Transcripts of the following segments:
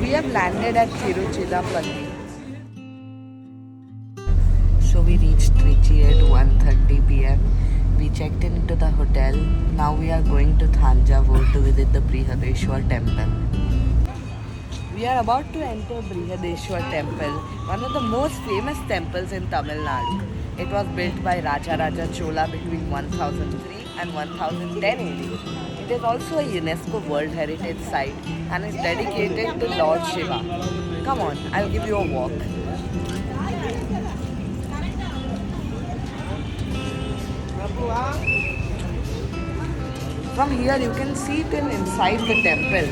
We have landed at Tiruchirappalli. So we reached Trichy at 1:30 p.m. We checked into the hotel. Now we are going to Thanjavur to visit the Brihadeshwar temple. We are about to enter Brihadeshwar temple, one of the most famous temples in Tamil Nadu. It was built by Raja Raja Chola between 1003 and 1010 AD. It is also a UNESCO World Heritage Site and is dedicated to Lord Shiva. Come on, I'll give you a walk. From here you can see till inside the temple.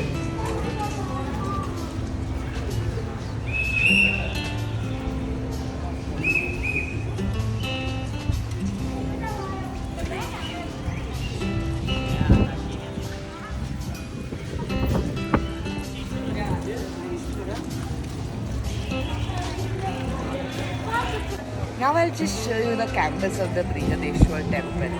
Now I'll just show you the campus of the Brihadeshwar temple.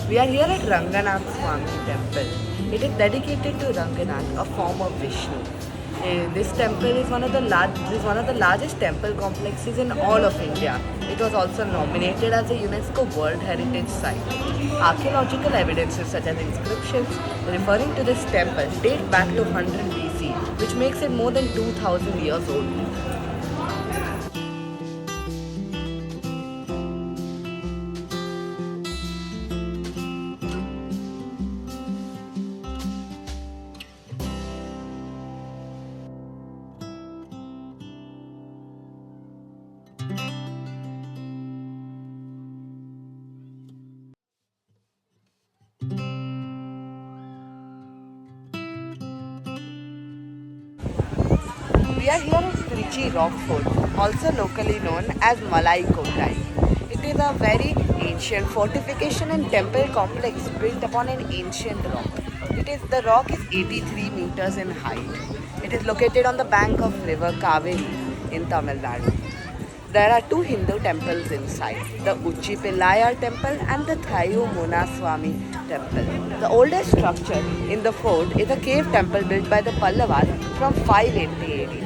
We are here at Ranganath Swami temple. It is dedicated to Ranganath, a form of Vishnu. This temple is one of the largest temple complexes in all of India. It was also nominated as a UNESCO World Heritage Site. Archaeological evidences such as inscriptions referring to this temple date back to 100 BC, which makes it more than 2000 years old. We are here at Trichy Rock Fort, also locally known as Malai Kotai. It is a very ancient fortification and temple complex built upon an ancient rock. The rock is 83 meters in height. It is located on the bank of river Kaveri in Tamil Nadu. There are two Hindu temples inside, the Uchi Pillayar temple and the Thayu Munaswamy temple. The oldest structure in the fort is a cave temple built by the Pallavas from 580 AD.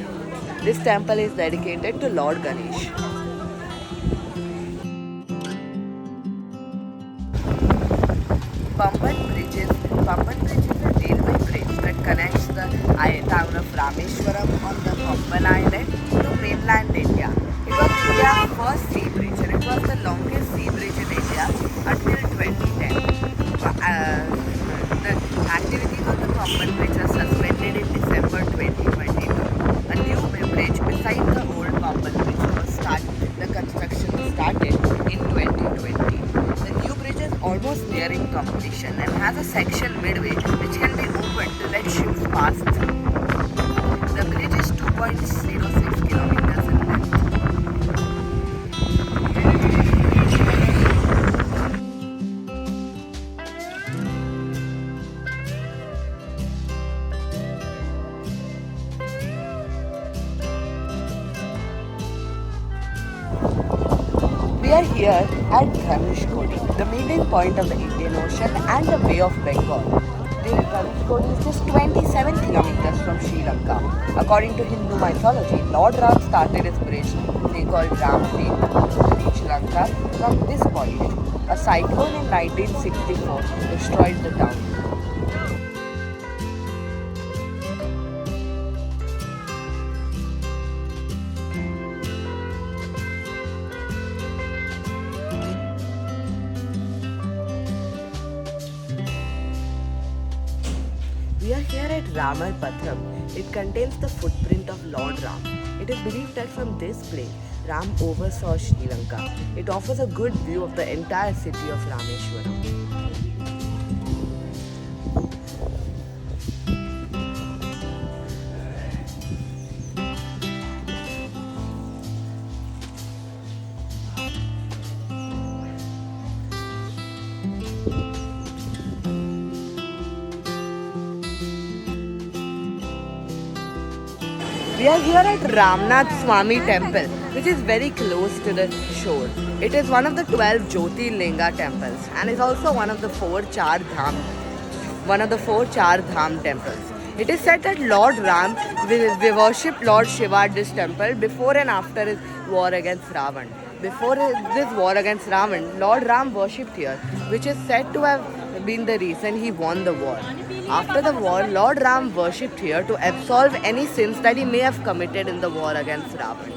This temple is dedicated to Lord Ganesh. Pamban Bridge is a railway bridge that connects the town of Rameswaram on the Pamban Island to mainland India. It was India's first sea bridge and it was the longest sea bridge in India until 2010. The activities on the Pamban Bridge are suspended in December 2022. A new bridge beside the old Pamban Bridge was started. The construction started in 2020. The new bridge is almost nearing completion and has a section midway which can be opened to let ships pass through. The bridge is 2.06 kilometers in length. We are here at Dhanushkodi, the meeting point of the Indian Ocean and the Bay of Bengal. The Dhanushkodi is just 27 kilometers from Sri Lanka. According to Hindu mythology, Lord Ram started his bridge they called Ram Set to reach Lanka from this point. A cyclone in 1964 destroyed the town. We are here at Ramar Patham. It contains the footprint of Lord Ram. It is believed that from this place, Ram oversaw Sri Lanka. It offers a good view of the entire city of Rameshwaram. We are here at Ramnath Swami temple, which is very close to the shore. It is one of the 12 Jyotirlinga temples and is also one of the four Char Dham temples. It is said that Lord Ram we worshipped Lord Shiva at this temple before and after his war against Ravan. Before this war against Ravan, Lord Ram worshipped here, which is said to have been the reason he won the war. After the war, Lord Ram worshipped here to absolve any sins that he may have committed in the war against Ravan.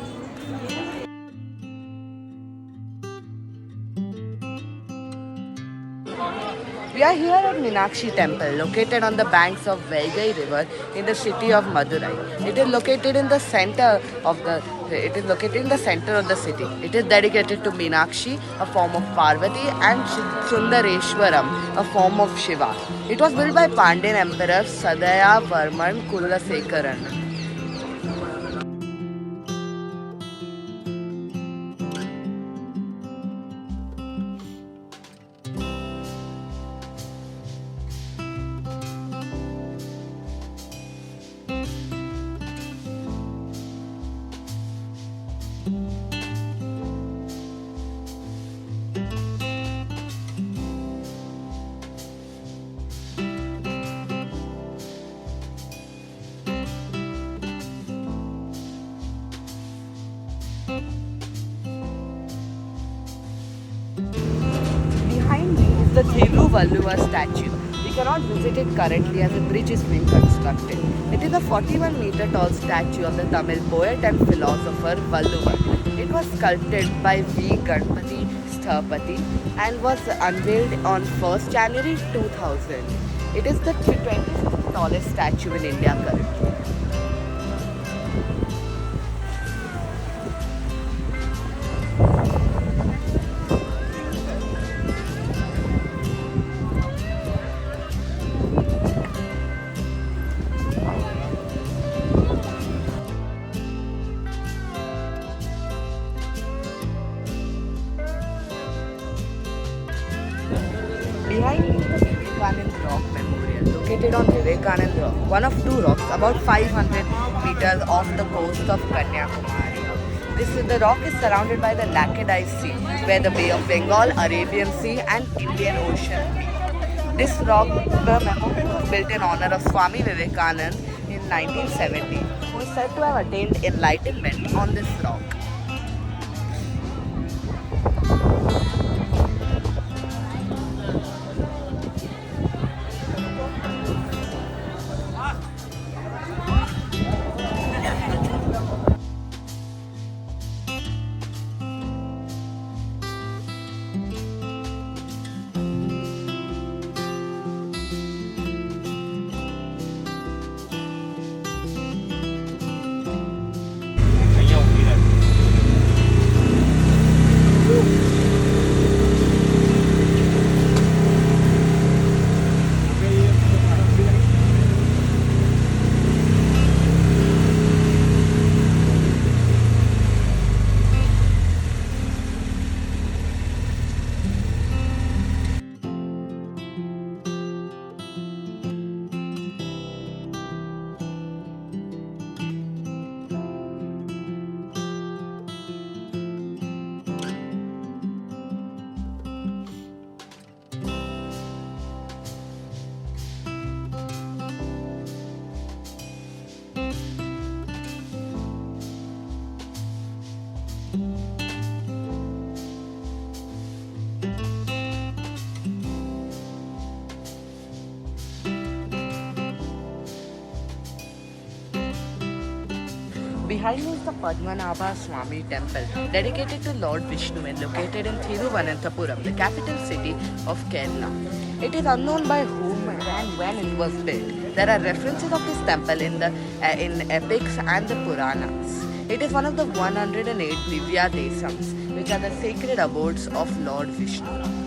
We are here at Meenakshi temple, located on the banks of Vaigai river in the city of Madurai. It is located in the center of the city. It is dedicated to Meenakshi, a form of Parvati, and Sundareshwaram, a form of Shiva. It was built by Pandyan Emperor Sadaya Varman Kulasekaran. Behind me is the Thiruvalluvar statue. We cannot visit it currently as a bridge is being constructed. It is a 41-meter tall statue of the Tamil poet and philosopher Valluvar. It was sculpted by V. Ganpati Sthapati and was unveiled on 1st January 2000. It is the 25th tallest statue in India currently. Behind me is the Vivekanand Rock Memorial, located on Vivekanand Rock, one of two rocks about 500 meters off the coast of Kanyakumari. The rock is surrounded by the Laccadive Sea, where the Bay of Bengal, Arabian Sea and Indian Ocean meet. This rock memorial was built in honor of Swami Vivekanand in 1970, who is said to have attained enlightenment on this rock. Behind me is the Padmanabha Swami temple, dedicated to Lord Vishnu and located in Thiruvananthapuram, the capital city of Kerala. It is unknown by whom and when it was built. There are references of this temple in epics and the Puranas. It is one of the 108 Divya Desams, which are the sacred abodes of Lord Vishnu.